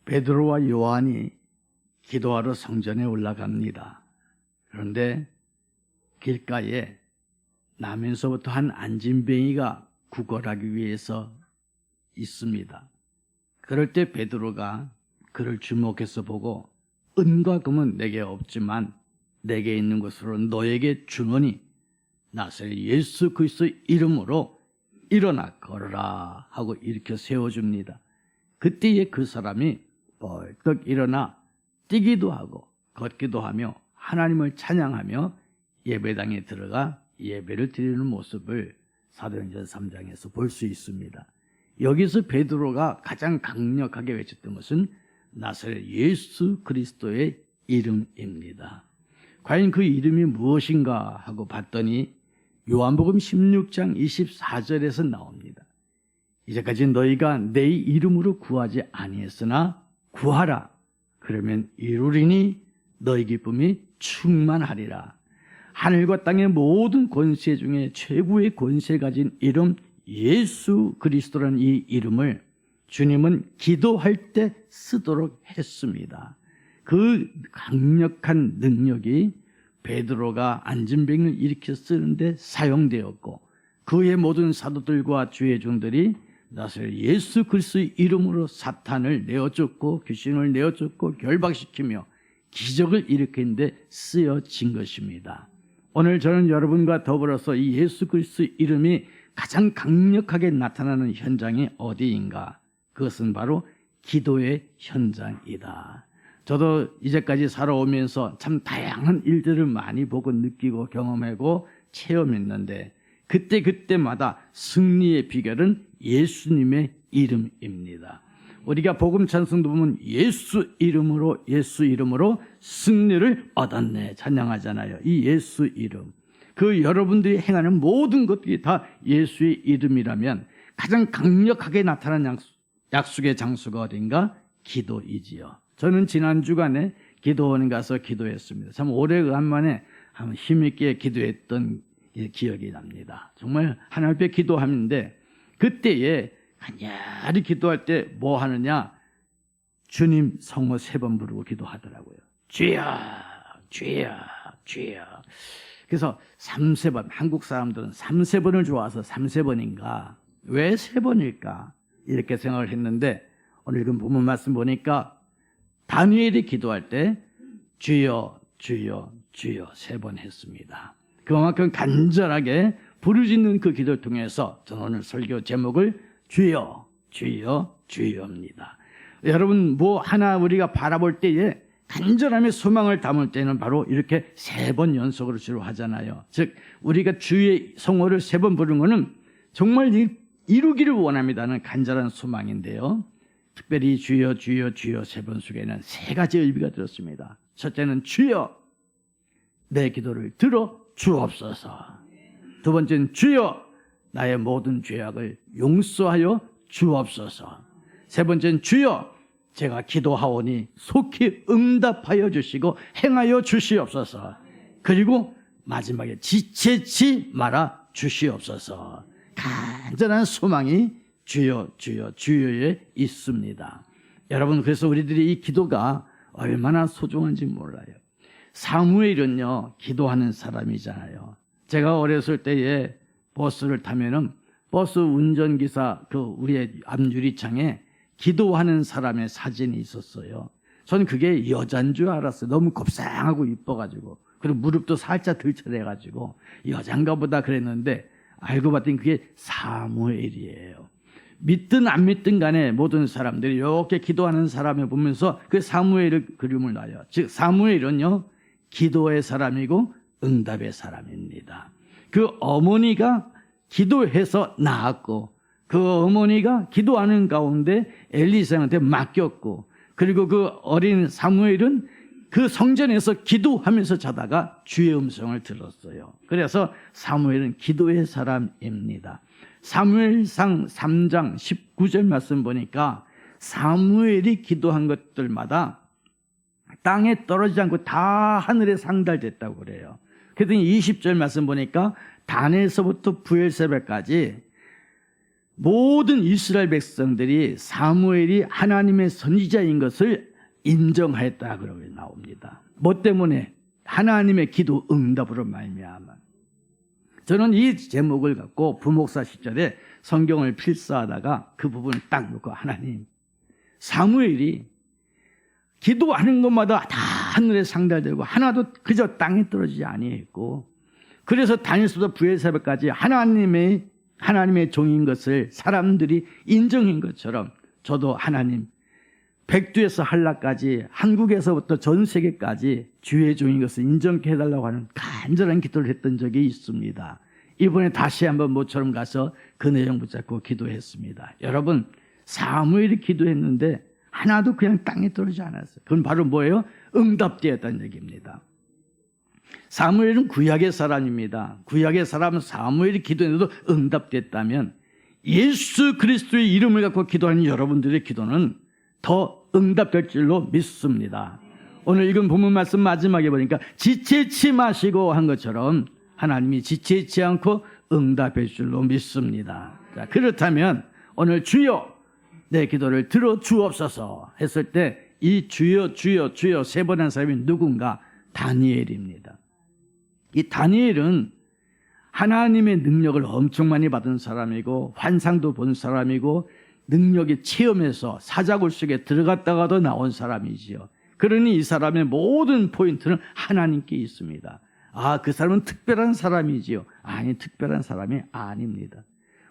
베드로와 요한이 기도하러 성전에 올라갑니다. 그런데 길가에 나면서부터 한 안진뱅이가 구걸하기 위해서 있습니다. 그럴 때 베드로가 그를 주목해서 보고 은과 금은 내게 없지만 내게 있는 것으로 너에게 주노니 나사렛 예수 그리스도의 이름으로 일어나 걸어라 하고 일으켜 세워줍니다. 그때에 그 사람이 벌떡 일어나 뛰기도 하고 걷기도 하며 하나님을 찬양하며 예배당에 들어가 예배를 드리는 모습을 사도행전 3장에서 볼 수 있습니다. 여기서 베드로가 가장 강력하게 외쳤던 것은 나사렛 예수 그리스도의 이름입니다. 과연 그 이름이 무엇인가 하고 봤더니 요한복음 16장 24절에서 나옵니다. 이제까지 너희가 내 이름으로 구하지 아니했으나 구하라. 그러면 이루리니 너희 기쁨이 충만하리라. 하늘과 땅의 모든 권세 중에 최고의 권세 가진 이름 예수 그리스도라는 이 이름을 주님은 기도할 때 쓰도록 했습니다. 그 강력한 능력이 베드로가 안진뱅이를 일으켜 쓰는데 사용되었고 그의 모든 사도들과 주의 종들이 나사렛 예수 그리스도의 이름으로 사탄을 내어쫓고 귀신을 내어쫓고 결박시키며 기적을 일으키는데 쓰여진 것입니다. 오늘 저는 여러분과 더불어서 이 예수 그리스도의 이름이 가장 강력하게 나타나는 현장이 어디인가? 그것은 바로 기도의 현장이다. 저도 이제까지 살아오면서 참 다양한 일들을 많이 보고 느끼고 경험하고 체험했는데 그때마다 승리의 비결은 예수님의 이름입니다. 우리가 복음 찬송도 보면 예수 이름으로 승리를 얻었네 찬양하잖아요. 이 예수 이름. 그 여러분들이 행하는 모든 것들이 다 예수의 이름이라면 가장 강력하게 나타난 약속의 장소가 어딘가? 기도이지요. 저는 지난 주간에 기도원 가서 기도했습니다. 참 오래간만에 힘있게 기도했던 기억이 납니다. 정말 하나님 앞에 기도하는데 그때에 간절히 기도할 때 뭐 하느냐? 주님 성호 3번 부르고 기도하더라고요. 주여 주여 주여. 그래서 3세번, 한국 사람들은 3세번을 좋아해서 3세번인가? 왜 3번일까? 이렇게 생각을 했는데 오늘 그 본문 말씀 보니까 다니엘이 기도할 때 주여 주여 주여 3번 했습니다. 그만큼 간절하게 부르짖는 그 기도를 통해서 저는 오늘 설교 제목을 주여 주여 주여입니다. 여러분 뭐 하나 우리가 바라볼 때에 간절함의 소망을 담을 때는 바로 이렇게 3번 연속으로 주로 하잖아요. 즉 우리가 주의 성호를 3번 부르는 것은 정말 이루기를 원합니다는 간절한 소망인데요. 특별히 주여 주여 주여 3번 속에는 3가지 의미가 들었습니다. 첫째는 주여 내 기도를 들어 주옵소서. 두 번째는 주여 나의 모든 죄악을 용서하여 주옵소서. 세 번째는 주여 제가 기도하오니 속히 응답하여 주시고 행하여 주시옵소서. 그리고 마지막에 지체치 말아 주시옵소서. 간절한 소망이 주여 주여 주여에 있습니다. 여러분 그래서 우리들이 이 기도가 얼마나 소중한지 몰라요. 사무엘은요 기도하는 사람이잖아요. 제가 어렸을 때에 버스를 타면은 버스 운전기사 우리의 앞유리창에 기도하는 사람의 사진이 있었어요. 저는 그게 여자인 줄 알았어요. 너무 곱상하고 이뻐가지고 그리고 무릎도 살짝 들쳐내가지고 여잔가 보다 그랬는데 알고 봤더니 그게 사무엘이에요. 믿든 안 믿든 간에 모든 사람들이 이렇게 기도하는 사람을 보면서 그 사무엘의 그림을 놔요. 즉 사무엘은요 기도의 사람이고 응답의 사람입니다. 그 어머니가 기도해서 낳았고 그 어머니가 기도하는 가운데 엘리사한테 맡겼고 그리고 그 어린 사무엘은 그 성전에서 기도하면서 자다가 주의 음성을 들었어요. 그래서 사무엘은 기도의 사람입니다. 사무엘상 3장 19절 말씀 보니까 사무엘이 기도한 것들마다 땅에 떨어지지 않고 다 하늘에 상달됐다고 그래요. 그랬더니 20절 말씀 보니까 단에서부터 부엘세바까지 모든 이스라엘 백성들이 사무엘이 하나님의 선지자인 것을 인정하였다 그러고 나옵니다. 뭐 때문에? 하나님의 기도 응답으로 말미암아. 저는 이 제목을 갖고 부목사 시절에 성경을 필사하다가 그 부분을 딱 놓고 하나님, 사무엘이 기도하는 것마다 다 하늘에 상달되고 하나도 그저 땅에 떨어지지 아니했고, 그래서 다니엘서부터 부엘세바까지 하나님의 종인 것을 사람들이 인정한 것처럼 저도 하나님, 백두에서 한라까지 한국에서부터 전 세계까지 주의 종인 것을 인정케 해달라고 하는 간절한 기도를 했던 적이 있습니다. 이번에 다시 한번 모처럼 가서 그 내용 붙잡고 기도했습니다. 여러분, 사무엘이 기도했는데 하나도 그냥 땅에 떨어지지 않았어요. 그건 바로 뭐예요? 응답되었다는 얘기입니다. 사무엘은 구약의 사람입니다. 구약의 사람은 사무엘이 기도했는데도 응답됐다면 예수 그리스도의 이름을 갖고 기도하는 여러분들의 기도는 더 응답될 줄로 믿습니다. 오늘 읽은 본문 말씀 마지막에 보니까 지체치 마시고 한 것처럼 하나님이 지체치 않고 응답할 줄로 믿습니다. 자, 그렇다면 오늘 주여 내 기도를 들어 주옵소서 했을 때 이 주여 주여 주여 세 번 한 사람이 누군가? 다니엘입니다. 이 다니엘은 하나님의 능력을 엄청 많이 받은 사람이고 환상도 본 사람이고 능력이 체험해서 사자굴 속에 들어갔다가도 나온 사람이지요. 그러니 이 사람의 모든 포인트는 하나님께 있습니다. 아, 그 사람은 특별한 사람이지요. 아니, 특별한 사람이 아닙니다.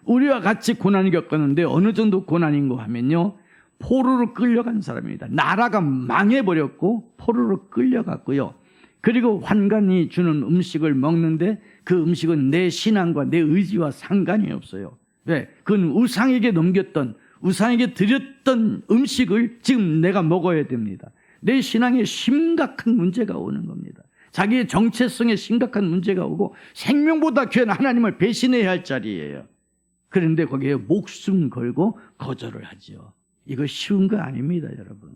우리와 같이 고난을 겪었는데 어느 정도 고난인고 하면요, 포로로 끌려간 사람입니다. 나라가 망해버렸고 포로로 끌려갔고요. 그리고 환관이 주는 음식을 먹는데 그 음식은 내 신앙과 내 의지와 상관이 없어요. 왜? 그건 우상에게 넘겼던, 우상에게 드렸던 음식을 지금 내가 먹어야 됩니다. 내 신앙에 심각한 문제가 오는 겁니다. 자기의 정체성에 심각한 문제가 오고 생명보다 귀한 하나님을 배신해야 할 자리예요. 그런데 거기에 목숨 걸고 거절을 하죠. 이거 쉬운 거 아닙니다, 여러분.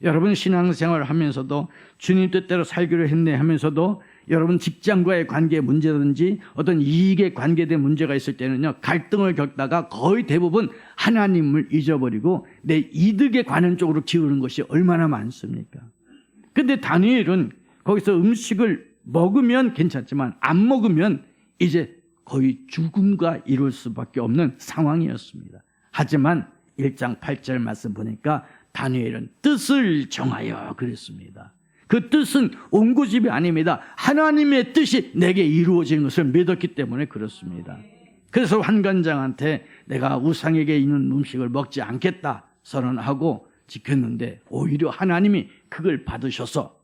여러분 신앙생활을 하면서도 주님 뜻대로 살기로 했네 하면서도 여러분 직장과의 관계 문제든지 어떤 이익에 관계된 문제가 있을 때는요, 갈등을 겪다가 거의 대부분 하나님을 잊어버리고 내 이득에 관한 쪽으로 기우는 것이 얼마나 많습니까? 근데 다니엘은 거기서 음식을 먹으면 괜찮지만 안 먹으면 이제 거의 죽음과 이룰 수밖에 없는 상황이었습니다. 하지만 1장 8절 말씀 보니까 다니엘은 뜻을 정하여 그랬습니다. 그 뜻은 옹고집이 아닙니다. 하나님의 뜻이 내게 이루어지는 것을 믿었기 때문에 그렇습니다. 그래서 환관장한테 내가 우상에게 있는 음식을 먹지 않겠다 선언하고 지켰는데 오히려 하나님이 그걸 받으셔서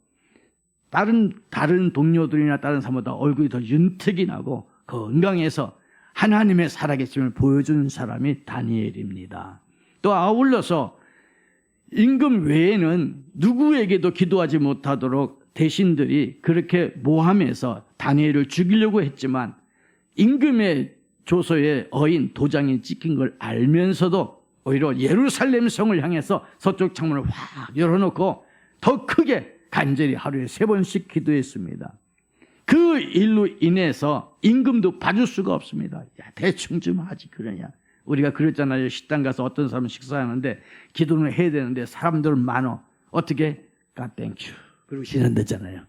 다른 동료들이나 다른 사람보다 얼굴이 더 윤택이 나고 건강해서 하나님의 살아계심을 보여준 사람이 다니엘입니다. 또 아울러서 임금 외에는 누구에게도 기도하지 못하도록 대신들이 그렇게 모함해서 다니엘을 죽이려고 했지만 임금의 조서에 어인 도장이 찍힌 걸 알면서도 오히려 예루살렘 성을 향해서 서쪽 창문을 확 열어놓고 더 크게 간절히 하루에 3번씩 기도했습니다. 그 일로 인해서 임금도 봐줄 수가 없습니다. 야, 대충 좀 하지 그러냐. 우리가 그랬잖아요. 식당 가서 어떤 사람은 식사하는데 기도는 해야 되는데 사람들은 많어. 어떻게? God thank you. 그러고 지낸다잖아요.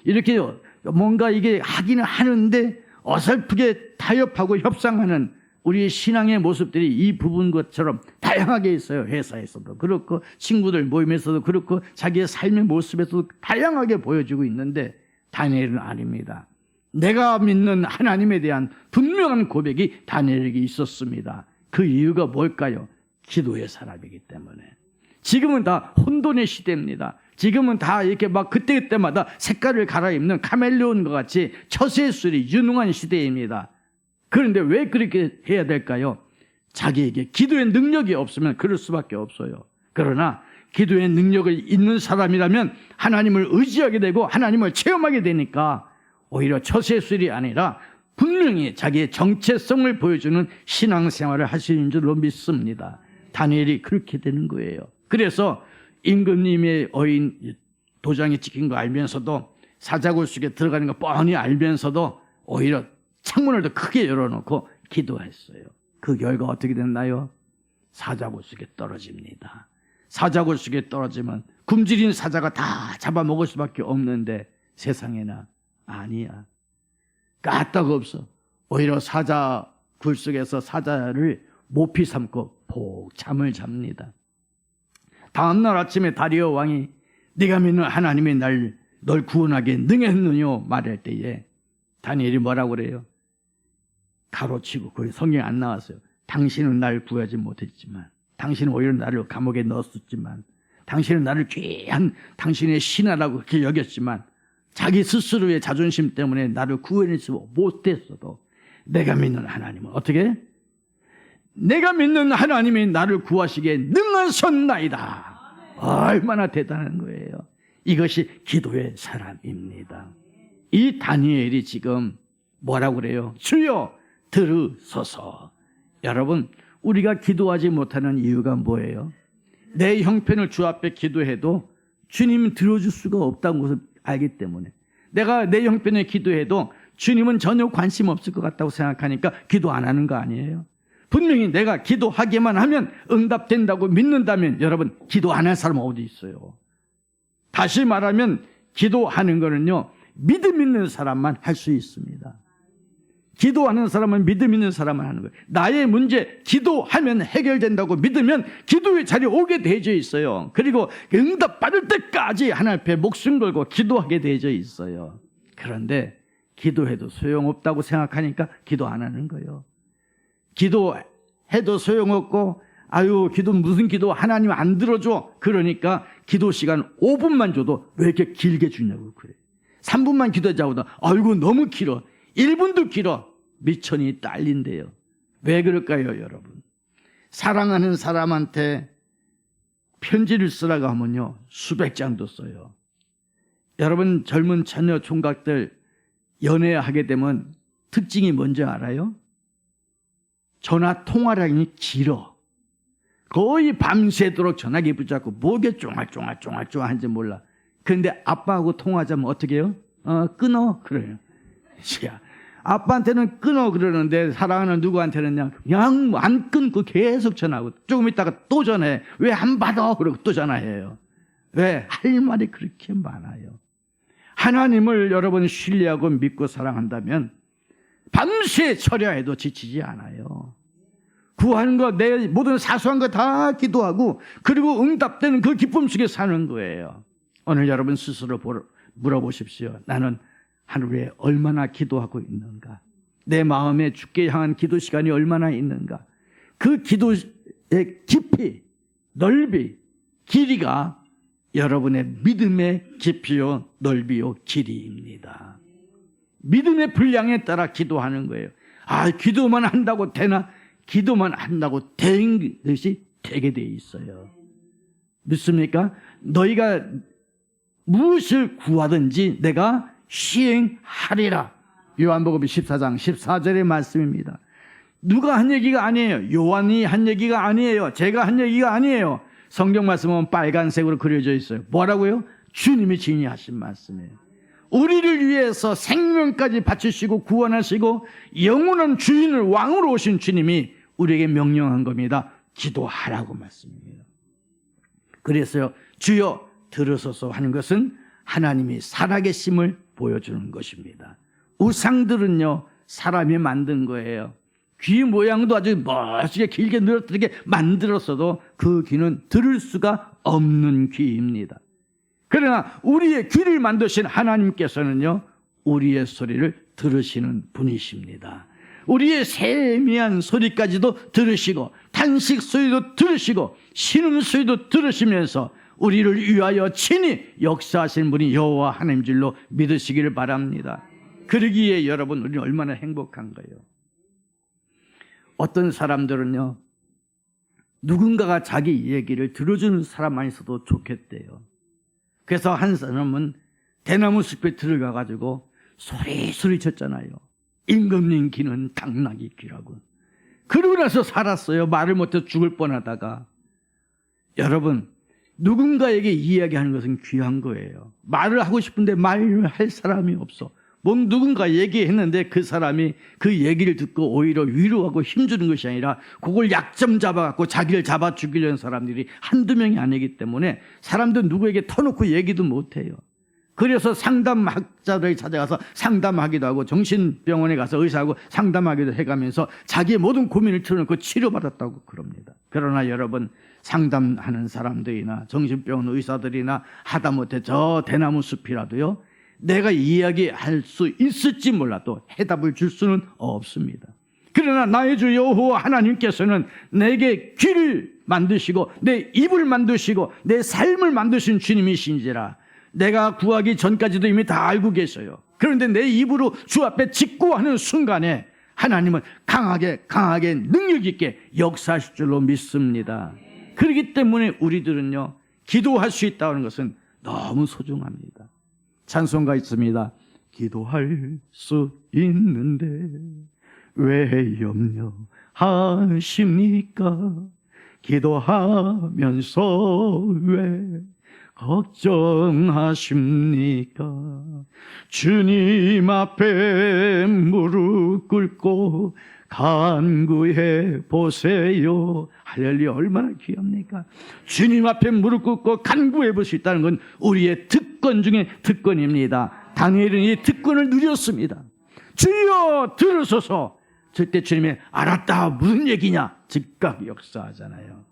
이렇게 뭔가 이게 하기는 하는데 어설프게 타협하고 협상하는 우리의 신앙의 모습들이 이 부분 것처럼 다양하게 있어요. 회사에서도 그렇고 친구들 모임에서도 그렇고 자기의 삶의 모습에서도 다양하게 보여지고 있는데 다니엘은 아닙니다. 내가 믿는 하나님에 대한 분명한 고백이 다니엘에게 있었습니다. 그 이유가 뭘까요? 기도의 사람이기 때문에. 지금은 다 혼돈의 시대입니다. 지금은 다 이렇게 막 그때그때마다 색깔을 갈아입는 카멜레온과 같이 처세술이 유능한 시대입니다. 그런데 왜 그렇게 해야 될까요? 자기에게 기도의 능력이 없으면 그럴 수밖에 없어요. 그러나 기도의 능력을 있는 사람이라면 하나님을 의지하게 되고 하나님을 체험하게 되니까 오히려 처세술이 아니라 분명히 자기의 정체성을 보여주는 신앙생활을 하시는 줄로 믿습니다. 다니엘이 그렇게 되는 거예요. 그래서 임금님의 어인 도장이 찍힌 거 알면서도 사자굴 속에 들어가는 거 뻔히 알면서도 오히려 창문을 더 크게 열어놓고 기도했어요. 그 결과 어떻게 됐나요? 사자굴 속에 떨어집니다. 사자굴 속에 떨어지면 굶주린 사자가 다 잡아먹을 수밖에 없는데 세상에나 아니야. 까딱없어. 오히려 사자굴 속에서 사자를 모피 삼고 복 잠을 잡니다. 다음날 아침에 다리오 왕이 네가 믿는 하나님이 널 구원하게 능했느뇨 말할 때에 다니엘이 뭐라고 그래요? 가로치고, 거기 성경에 안 나왔어요. 당신은 날 구하지 못했지만, 당신은 오히려 나를 감옥에 넣었었지만, 당신은 나를 귀한 당신의 신하라고 그렇게 여겼지만, 자기 스스로의 자존심 때문에 나를 구원하지 못했어도 내가 믿는 하나님은 어떻게? 내가 믿는 하나님이 나를 구하시기에 능하셨나이다. 얼마나 대단한 거예요. 이것이 기도의 사람입니다. 이 다니엘이 지금 뭐라고 그래요? 주여 들으소서. 여러분, 우리가 기도하지 못하는 이유가 뭐예요? 내 형편을 주 앞에 기도해도 주님은 들어줄 수가 없다는 것을 알기 때문에, 내가 내 형편에 기도해도 주님은 전혀 관심 없을 것 같다고 생각하니까 기도 안 하는 거 아니에요? 분명히 내가 기도하기만 하면 응답된다고 믿는다면 여러분, 기도 안 할 사람 어디 있어요? 다시 말하면 기도하는 거는요, 믿음 있는 사람만 할 수 있습니다. 기도하는 사람은 믿음 있는 사람만 하는 거예요. 나의 문제 기도하면 해결된다고 믿으면 기도의 자리에 오게 되어져 있어요. 그리고 응답 받을 때까지 하나님 앞에 목숨 걸고 기도하게 되어져 있어요. 그런데 기도해도 소용없다고 생각하니까 기도 안 하는 거예요. 기도해도 소용없고, 아유 기도 무슨 기도, 하나님 안 들어줘. 그러니까 기도 시간 5분만 줘도 왜 이렇게 길게 주냐고 그래. 3분만 기도하자고 아이고 너무 길어. 1분도 길어. 미천이 딸린대요. 왜 그럴까요, 여러분? 사랑하는 사람한테 편지를 쓰라고 하면요, 수백 장도 써요. 여러분, 젊은 처녀 총각들 연애하게 되면 특징이 뭔지 알아요? 전화 통화량이 길어. 거의 밤새도록 전화기 붙잡고 목에 쫑알쫑알쫑알쫑알한지 몰라. 그런데 아빠하고 통화하자면 어떻게 해요? 끊어. 그래요. 야, 아빠한테는 끊어 그러는데 사랑하는 누구한테는 그냥 안 끊고 계속 전화하고 조금 있다가 또 전화해. 왜 안 받아? 그러고 또 전화해요. 왜? 할 말이 그렇게 많아요. 하나님을 여러분 신뢰하고 믿고 사랑한다면 밤새 철야해도 지치지 않아요. 구하는 거, 내 모든 사소한 거 다 기도하고 그리고 응답되는 그 기쁨 속에 사는 거예요. 오늘 여러분 스스로 물어보십시오. 나는 하루에 얼마나 기도하고 있는가? 내 마음에 주께 향한 기도 시간이 얼마나 있는가? 그 기도의 깊이, 넓이, 길이가 여러분의 믿음의 깊이요, 넓이요, 길이입니다. 믿음의 분량에 따라 기도하는 거예요. 아, 기도만 한다고 되나? 기도만 한다고 된 것이 되게 돼 있어요. 믿습니까? 너희가 무엇을 구하든지 내가 시행하리라. 요한복음 14장 14절의 말씀입니다. 누가 한 얘기가 아니에요. 요한이 한 얘기가 아니에요. 제가 한 얘기가 아니에요. 성경 말씀은 빨간색으로 그려져 있어요. 뭐라고요? 주님이 진리하신 말씀이에요. 우리를 위해서 생명까지 바치시고 구원하시고 영원한 주인을 왕으로 오신 주님이 우리에게 명령한 겁니다. 기도하라고 말씀입니다. 그래서요, 주여 들으소서 하는 것은 하나님이 살아계심을 보여주는 것입니다. 우상들은요, 사람이 만든 거예요. 귀 모양도 아주 멋지게 길게 늘어뜨리게 만들었어도 그 귀는 들을 수가 없는 귀입니다. 그러나 우리의 귀를 만드신 하나님께서는요, 우리의 소리를 들으시는 분이십니다. 우리의 세미한 소리까지도 들으시고 탄식 소리도 들으시고 신음 소리도 들으시면서 우리를 위하여 친히 역사하시는 분이 여호와 하나님 줄로 믿으시기를 바랍니다. 그러기에 여러분, 우리는 얼마나 행복한 거예요. 어떤 사람들은요, 누군가가 자기 얘기를 들어주는 사람만 있어도 좋겠대요. 그래서 한 사람은 대나무 숲에 들어가가지고 소리 쳤잖아요. 임금님 귀는 당나귀 귀라고. 그러고 나서 살았어요. 말을 못해 죽을 뻔하다가. 여러분, 누군가에게 이야기하는 것은 귀한 거예요. 말을 하고 싶은데 말을 할 사람이 없어. 누군가 얘기했는데 그 사람이 그 얘기를 듣고 오히려 위로하고 힘주는 것이 아니라 그걸 약점 잡아갖고 자기를 잡아 죽이려는 사람들이 한두 명이 아니기 때문에 사람들 누구에게 터놓고 얘기도 못해요. 그래서 상담학자를 찾아가서 상담하기도 하고 정신병원에 가서 의사하고 상담하기도 해가면서 자기의 모든 고민을 털어놓고 치료받았다고 그럽니다. 그러나 여러분, 상담하는 사람들이나 정신병원 의사들이나 하다못해 저 대나무 숲이라도요, 내가 이야기할 수 있을지 몰라도 해답을 줄 수는 없습니다. 그러나 나의 주 여호와 하나님께서는 내게 귀를 만드시고 내 입을 만드시고 내 삶을 만드신 주님이신지라. 내가 구하기 전까지도 이미 다 알고 계셔요. 그런데 내 입으로 주 앞에 직구하는 순간에 하나님은 강하게 능력 있게 역사하실 줄로 믿습니다. 그렇기 때문에 우리들은요, 기도할 수 있다는 것은 너무 소중합니다. 찬송가 있습니다. 기도할 수 있는데 왜 염려하십니까? 기도하면서 왜 걱정하십니까? 주님 앞에 무릎 꿇고 간구해 보세요. 할렐루야, 얼마나 귀합니까? 주님 앞에 무릎 꿇고 간구해 볼 수 있다는 건 우리의 특권 중에 특권입니다. 다니엘은 이 특권을 누렸습니다. 주여 들으소서. 그때 주님이 알았다, 무슨 얘기냐? 즉각 역사하잖아요.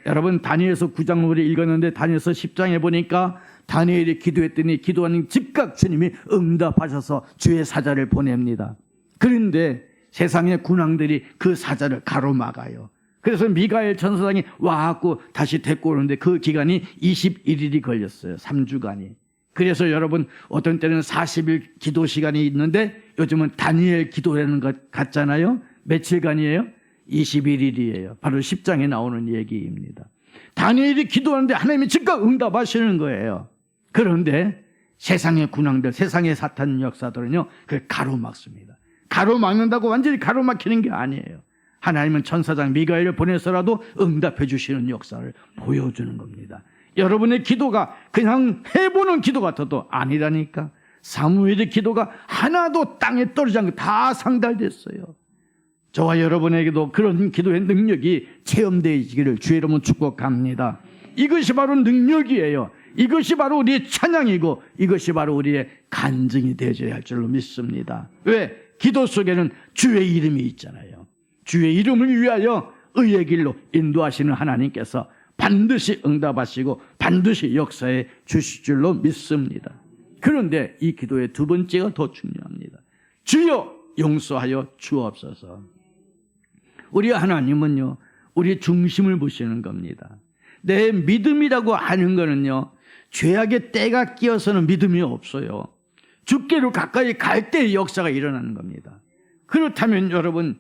여러분, 다니엘서 9장 우리 읽었는데 다니엘서 10장에 보니까 다니엘이 기도했더니 기도하는 즉각 주님이 응답하셔서 주의 사자를 보냅니다. 그런데 세상의 군왕들이 그 사자를 가로막아요. 그래서 미가엘 천사장이 와갖고 다시 데리고 오는데 그 기간이 21일이 걸렸어요. 3주간이. 그래서 여러분, 어떤 때는 40일 기도 시간이 있는데 요즘은 다니엘 기도라는 것 같잖아요. 며칠간이에요? 21일이에요. 바로 10장에 나오는 얘기입니다. 다니엘이 기도하는데 하나님이 즉각 응답하시는 거예요. 그런데 세상의 군왕들, 세상의 사탄 역사들은요, 그걸 가로막습니다. 가로막는다고 완전히 가로막히는 게 아니에요. 하나님은 천사장 미가엘을 보내서라도 응답해 주시는 역사를 보여주는 겁니다. 여러분의 기도가 그냥 해보는 기도 같아도 아니라니까. 사무엘의 기도가 하나도 땅에 떨어지지 않고 다 상달됐어요. 저와 여러분에게도 그런 기도의 능력이 체험되기를 주의 이름으로 축복합니다. 이것이 바로 능력이에요. 이것이 바로 우리의 찬양이고 이것이 바로 우리의 간증이 되어야 할 줄로 믿습니다. 왜? 기도 속에는 주의 이름이 있잖아요. 주의 이름을 위하여 의의 길로 인도하시는 하나님께서 반드시 응답하시고 반드시 역사해 주실 줄로 믿습니다. 그런데 이 기도의 두 번째가 더 중요합니다. 주여 용서하여 주옵소서. 우리 하나님은요, 우리 중심을 보시는 겁니다. 내 믿음이라고 하는 거는요, 죄악의 때가 끼어서는 믿음이 없어요. 주께로 가까이 갈 때의 역사가 일어나는 겁니다. 그렇다면 여러분,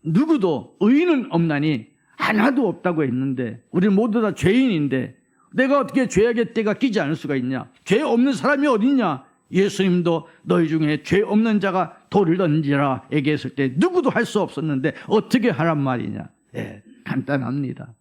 누구도 의인은 없나니 하나도 없다고 했는데 우리 모두 다 죄인인데 내가 어떻게 죄악의 때가 끼지 않을 수가 있냐? 죄 없는 사람이 어딨냐? 예수님도 너희 중에 죄 없는 자가 돌을 던지라 얘기했을 때 누구도 할 수 없었는데 어떻게 하란 말이냐? 예, 간단합니다.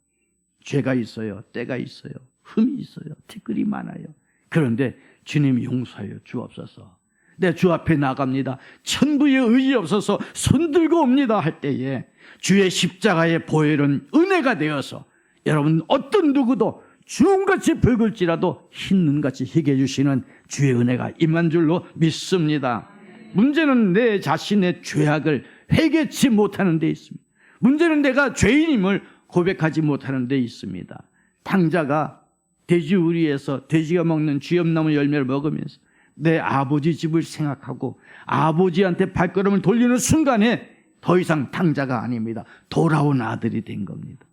죄가 있어요. 때가 있어요. 흠이 있어요. 티끌이 많아요. 그런데 주님 용서하여 주옵소서. 내 주 앞에 나갑니다. 천부의 의지 없어서 손들고 옵니다 할 때에 주의 십자가의 보혈은 은혜가 되어서 여러분 어떤 누구도 주홍같이 붉을지라도 흰 눈같이 희게 해주시는 주의 은혜가 임한 줄로 믿습니다. 문제는 내 자신의 죄악을 회개치 못하는 데 있습니다. 문제는 내가 죄인임을 고백하지 못하는 데 있습니다. 탕자가 돼지우리에서 돼지가 먹는 쥐염나무 열매를 먹으면서 내 아버지 집을 생각하고 아버지한테 발걸음을 돌리는 순간에 더 이상 탕자가 아닙니다. 돌아온 아들이 된 겁니다.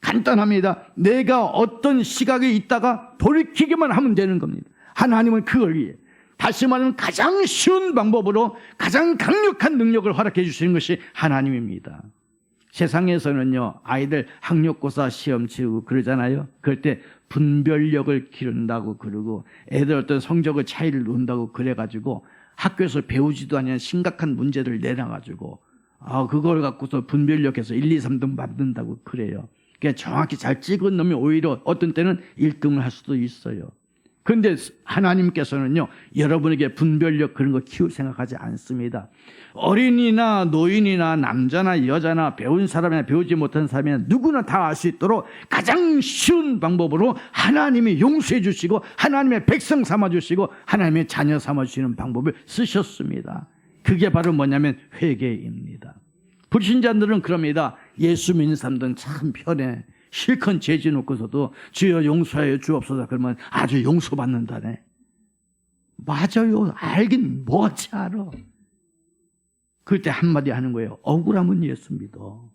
간단합니다. 내가 어떤 시각에 있다가 돌이키기만 하면 되는 겁니다. 하나님은 그걸 위해 다시 말하면 가장 쉬운 방법으로 가장 강력한 능력을 허락해 주시는 것이 하나님입니다. 세상에서는요, 아이들 학력고사 시험 치고 그러잖아요. 그럴 때 분별력을 기른다고 그러고 애들 어떤 성적의 차이를 논다고 그래가지고 학교에서 배우지도 않은 심각한 문제를 내놔가지고 그걸 갖고서 분별력에서 1, 2, 3등 받는다고 그래요. 그러니까 정확히 잘 찍은 놈이 오히려 어떤 때는 1등을 할 수도 있어요. 그런데 하나님께서는요, 여러분에게 분별력 그런 거 키울 생각하지 않습니다. 어린이나 노인이나 남자나 여자나 배운 사람이나 배우지 못한 사람이나 누구나 다 알 수 있도록 가장 쉬운 방법으로 하나님이 용서해 주시고 하나님의 백성 삼아 주시고 하나님의 자녀 삼아 주시는 방법을 쓰셨습니다. 그게 바로 뭐냐면 회개입니다. 불신자들은 그럽니다. 예수 믿는 사람들은 참 편해. 실컷 죄지 놓고서도 주여 용서하여 주옵소서 그러면 아주 용서받는다네. 맞아요. 알긴 뭐지 알아. 그때 한마디 하는 거예요. 억울하면 예수 믿어.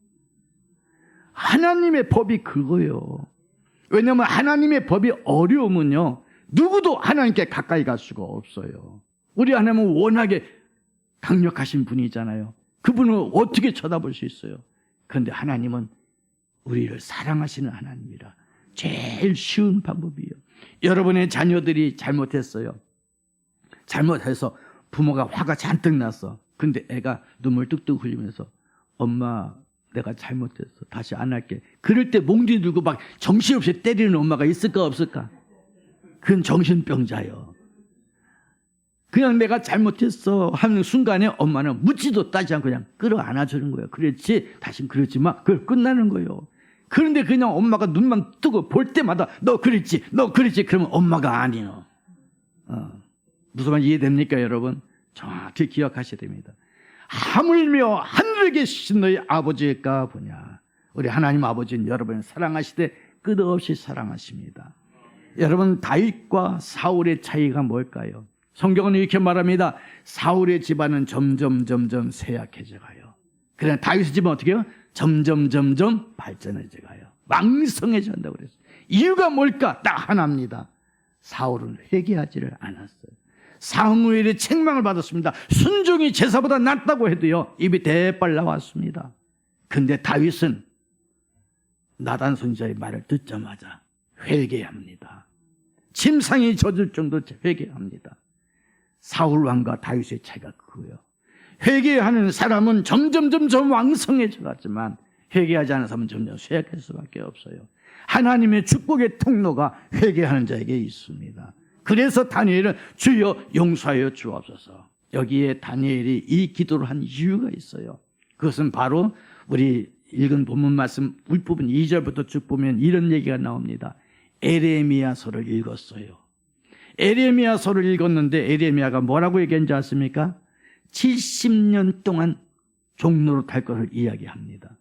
하나님의 법이 그거예요. 왜냐하면 하나님의 법이 어려우면요, 누구도 하나님께 가까이 갈 수가 없어요. 우리 하나님은 워낙에 강력하신 분이잖아요. 그분을 어떻게 쳐다볼 수 있어요? 그런데 하나님은 우리를 사랑하시는 하나님이라 제일 쉬운 방법이에요. 여러분의 자녀들이 잘못했어요. 잘못해서 부모가 화가 잔뜩 났어. 근데 애가 눈물 뚝뚝 흘리면서 엄마 내가 잘못했어. 다시 안 할게. 그럴 때 몽디 들고 막 정신없이 때리는 엄마가 있을까 없을까? 그건 정신병자예요. 그냥 내가 잘못했어 하는 순간에 엄마는 묻지도 따지지 않고 그냥 끌어안아주는 거예요. 그랬지? 다신 그러지 마. 그걸 끝나는 거예요. 그런데 그냥 엄마가 눈만 뜨고 볼 때마다 너 그랬지? 너 그랬지? 그러면 엄마가 아니요. 무슨 말 이해됩니까 여러분? 정확히 기억하셔야 됩니다. 하물며 하늘에 계신 너희 아버지일까 보냐. 우리 하나님 아버지는 여러분을 사랑하시되 끝없이 사랑하십니다. 여러분, 다윗과 사울의 차이가 뭘까요? 성경은 이렇게 말합니다. 사울의 집안은 점점 쇠약해져 가요. 그러나 다윗의 집은 어떻게 해요? 점점 발전해져 가요. 왕성해져 간다고 그랬어요. 이유가 뭘까? 딱 하나입니다. 사울은 회개하지를 않았어요. 사무엘의 책망을 받았습니다. 순종이 제사보다 낫다고 해도요, 입이 대빨 나왔습니다. 근데 다윗은 나단 선지자의 말을 듣자마자 회개합니다. 침상이 젖을 정도로 회개합니다. 사울 왕과 다윗의 차이가 그거예요. 회개하는 사람은 점점 왕성해져 갔지만 회개하지 않은 사람은 점점 쇠약할 수밖에 없어요. 하나님의 축복의 통로가 회개하는 자에게 있습니다. 그래서 다니엘은 주여 용서하여 주옵소서. 여기에 다니엘이 이 기도를 한 이유가 있어요. 그것은 바로 우리 읽은 본문 말씀 윗부분 2절부터 쭉 보면 이런 얘기가 나옵니다. 에레미야서를 읽었어요. 에레미야서를 읽었는데 에레미야가 뭐라고 얘기했는지 아십니까? 70년 동안 종로로 탈 것을 이야기합니다.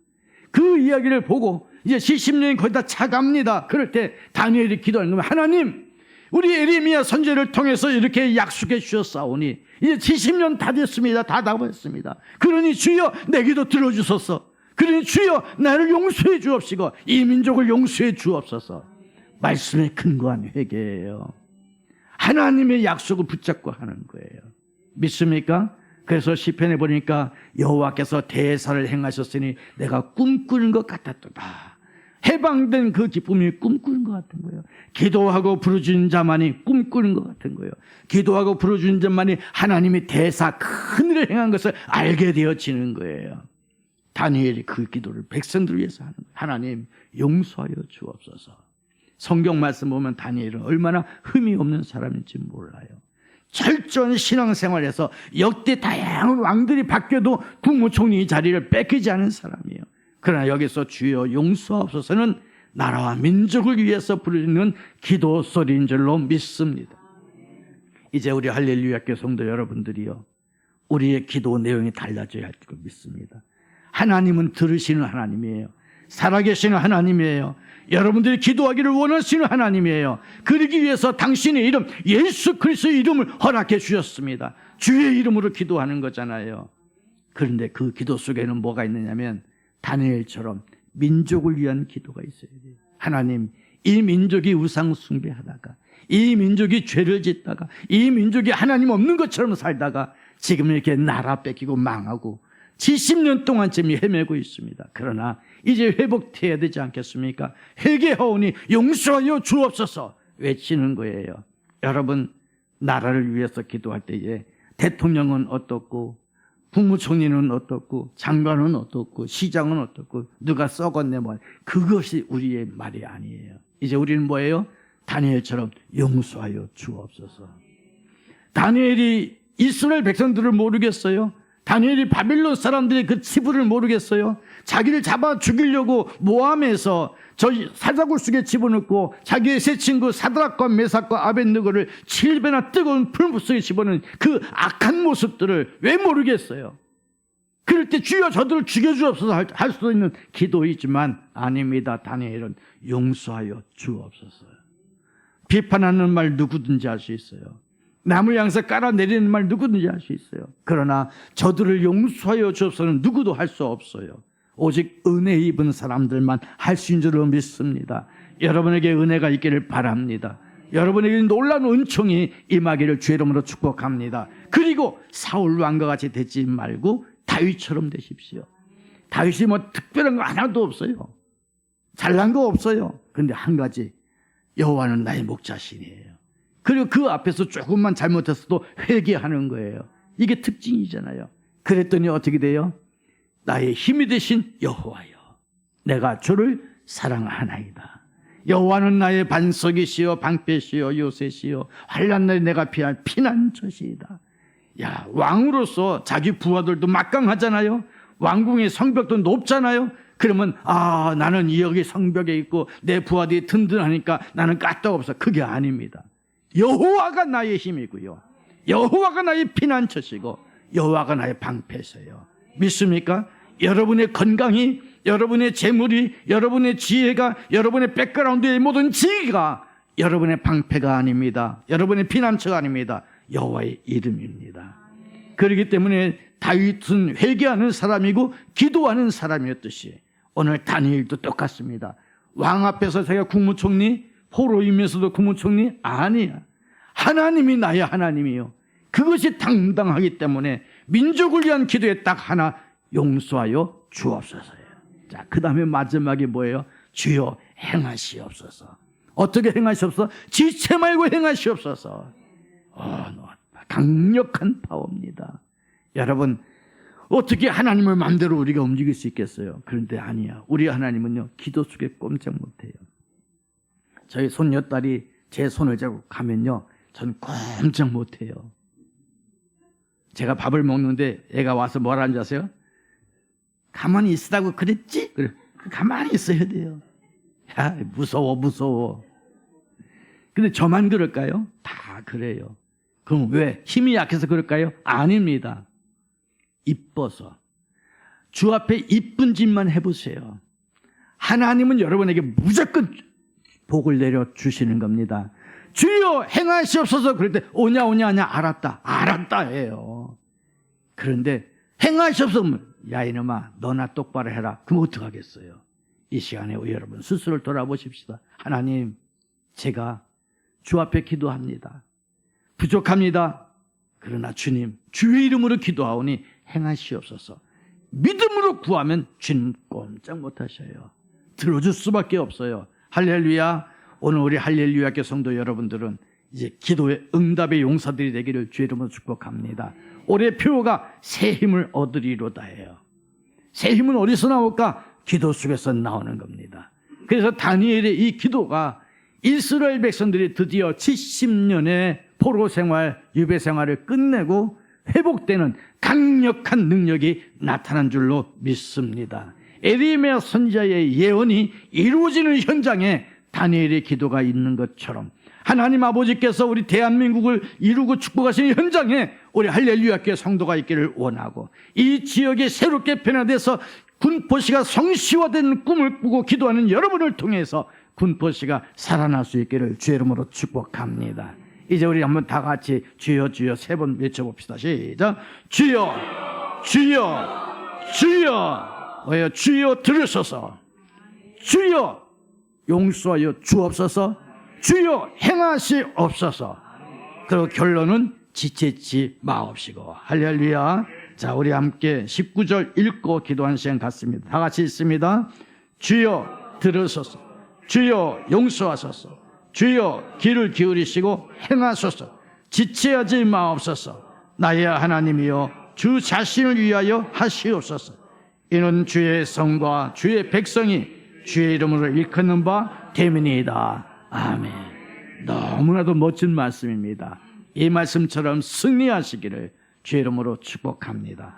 그 이야기를 보고 이제 70년이 거의 다 차갑니다. 그럴 때 다니엘이 기도하는 거면 하나님, 우리 에레미야 선지자를 통해서 이렇게 약속해 주셨사오니 이제 70년 다 됐습니다. 다 다했습니다. 그러니 주여 내 기도 들어주소서. 그러니 주여 나를 용서해 주옵시고 이 민족을 용서해 주옵소서. 말씀에 근거한 회개예요. 하나님의 약속을 붙잡고 하는 거예요. 믿습니까? 그래서 시편에 보니까 여호와께서 대사를 행하셨으니 내가 꿈꾸는 것 같았도다. 해방된 그 기쁨이 꿈꾸는 것 같은 거예요. 기도하고 부르짖는 자만이 꿈꾸는 것 같은 거예요. 기도하고 부르짖는 자만이 하나님이 대사 큰 일을 행한 것을 알게 되어지는 거예요. 다니엘이 그 기도를 백성들을 위해서 하는 거예요. 하나님 용서하여 주옵소서. 성경 말씀 보면 다니엘은 얼마나 흠이 없는 사람인지 몰라요. 철저한 신앙생활에서 역대 다양한 왕들이 바뀌어도 국무총리 자리를 뺏기지 않은 사람이에요. 그러나 여기서 주여 용서하옵소서는 나라와 민족을 위해서 부르는 기도 소리인 줄로 믿습니다. 이제 우리 할렐루야 교회 성도 여러분들이요, 우리의 기도 내용이 달라져야 할 줄 믿습니다. 하나님은 들으시는 하나님이에요. 살아계시는 하나님이에요. 여러분들이 기도하기를 원하시는 하나님이에요. 그러기 위해서 당신의 이름 예수 그리스도의 이름을 허락해 주셨습니다. 주의 이름으로 기도하는 거잖아요. 그런데 그 기도 속에는 뭐가 있느냐면 다니엘처럼 민족을 위한 기도가 있어야 돼요. 하나님, 이 민족이 우상 숭배하다가, 이 민족이 죄를 짓다가, 이 민족이 하나님 없는 것처럼 살다가 지금 이렇게 나라 뺏기고 망하고 70년 동안쯤 헤매고 있습니다. 그러나 이제 회복돼야 되지 않겠습니까? 회개하오니 용서하여 주옵소서 외치는 거예요. 여러분, 나라를 위해서 기도할 때에 대통령은 어떻고, 국무총리는 어떻고, 장관은 어떻고, 시장은 어떻고, 누가 썩었네 뭐, 그것이 우리의 말이 아니에요. 이제 우리는 뭐예요? 다니엘처럼 용서하여 주옵소서. 다니엘이 이스라엘 백성들을 모르겠어요? 다니엘이 바빌론 사람들의 그 치부를 모르겠어요? 자기를 잡아 죽이려고 모함에서 저 사자굴 속에 집어넣고 자기의 세 친구 사드락과 메삭과 아벳느고를 7배나 뜨거운 풀무 속에 집어넣은 그 악한 모습들을 왜 모르겠어요? 그럴 때 주여 저들을 죽여주옵소서 할 수도 있는 기도이지만 아닙니다. 다니엘은 용서하여 주옵소서. 비판하는 말 누구든지 할 수 있어요. 나무 향사 깔아내리는 말 누구든지 할 수 있어요. 그러나 저들을 용서하여 주옵소서는 누구도 할 수 없어요. 오직 은혜 입은 사람들만 할 수 있는 줄 믿습니다. 여러분에게 은혜가 있기를 바랍니다. 여러분에게 놀라운 은총이 임하기를 주의 이름으로 축복합니다. 그리고 사울 왕과 같이 되지 말고 다윗처럼 되십시오. 다윗이 뭐 특별한 거 하나도 없어요. 잘난 거 없어요. 그런데 한 가지, 여호와는 나의 목자시니에요. 그리고 그 앞에서 조금만 잘못했어도 회개하는 거예요. 이게 특징이잖아요. 그랬더니 어떻게 돼요? 나의 힘이 되신 여호와여, 내가 주를 사랑하나이다. 여호와는 나의 반석이시여 방패시여 요새시여 환난 날에 내가 피할 피난처시이다. 야, 왕으로서 자기 부하들도 막강하잖아요. 왕궁의 성벽도 높잖아요. 그러면 나는 여기 성벽에 있고 내 부하들이 든든하니까 나는 까딱없어. 그게 아닙니다. 여호와가 나의 힘이고요, 여호와가 나의 피난처시고 여호와가 나의 방패세요. 믿습니까? 여러분의 건강이, 여러분의 재물이, 여러분의 지혜가, 여러분의 백그라운드의 모든 지혜가 여러분의 방패가 아닙니다. 여러분의 피난처가 아닙니다. 여호와의 이름입니다. 그렇기 때문에 다윗은 회개하는 사람이고 기도하는 사람이었듯이 오늘 다니엘도 똑같습니다. 왕 앞에서 제가 국무총리, 포로이면서도 국무총리 아니야. 하나님이 나의 하나님이요, 그것이 당당하기 때문에 민족을 위한 기도에 딱 하나, 용서하여 주옵소서예요. 자, 그 다음에 마지막에 뭐예요? 주여 행하시옵소서. 어떻게 행하시옵소서? 지체 말고 행하시옵소서. 강력한 파워입니다. 여러분, 어떻게 하나님을 마음대로 우리가 움직일 수 있겠어요? 그런데 아니야. 우리 하나님은요, 기도 속에 꼼짝 못해요. 저희 손녀딸이 제 손을 잡고 가면요, 전 꼼짝 못해요. 제가 밥을 먹는데 애가 와서 뭐라 하는지 아세요? 가만히 있으라고 그랬지? 그래, 가만히 있어야 돼요. 야, 무서워. 근데 저만 그럴까요? 다 그래요. 그럼 왜? 힘이 약해서 그럴까요? 아닙니다. 이뻐서. 주 앞에 이쁜 짓만 해보세요. 하나님은 여러분에게 무조건 복을 내려주시는 겁니다. 주여 행하시옵소서. 그럴 때 오냐 알았다 해요. 그런데 행하시옵소서. 야, 이놈아, 너나 똑바로 해라. 그럼 어떡하겠어요? 이 시간에 여러분 스스로를 돌아보십시다. 하나님, 제가 주 앞에 기도합니다. 부족합니다. 그러나 주님, 주의 이름으로 기도하오니 행하시옵소서. 믿음으로 구하면 주님 꼼짝 못하셔요. 들어줄 수밖에 없어요. 할렐루야. 오늘 우리 할렐루야 교회 성도 여러분들은 이제 기도의 응답의 용사들이 되기를 주의 이름으로 축복합니다. 올해 표가 새 힘을 얻으리로다 해요. 새 힘은 어디서 나올까? 기도 속에서 나오는 겁니다. 그래서 다니엘의 이 기도가 이스라엘 백성들이 드디어 70년의 포로 생활, 유배 생활을 끝내고 회복되는 강력한 능력이 나타난 줄로 믿습니다. 에레미야 선지자의 예언이 이루어지는 현장에 다니엘의 기도가 있는 것처럼 하나님 아버지께서 우리 대한민국을 이루고 축복하시는 현장에 우리 할렐루야 교회 성도가 있기를 원하고, 이 지역이 새롭게 변화돼서 군포시가 성시화된 꿈을 꾸고 기도하는 여러분을 통해서 군포시가 살아날 수 있기를 주의 이름으로 축복합니다. 이제 우리 한번 다 같이 주여 주여 세 번 외쳐봅시다. 시작. 주여 주여 주여. 주여 들으소서. 주여 용서하여 주옵소서. 주여 행하시옵소서. 그리고 결론은 지체치 마옵시고. 할렐루야. 자, 우리 함께 19절 읽고 기도하는 시간 갖습니다. 다 같이 읽습니다. 주여 들으소서. 주여 용서하소서. 주여 귀를 기울이시고 행하소서. 지체하지 마옵소서. 나의 하나님이여 주 자신을 위하여 하시옵소서. 이는 주의 성과 주의 백성이 주의 이름으로 일컫는 바 되미니이다. 아멘. 너무나도 멋진 말씀입니다. 이 말씀처럼 승리하시기를 주의 이름으로 축복합니다.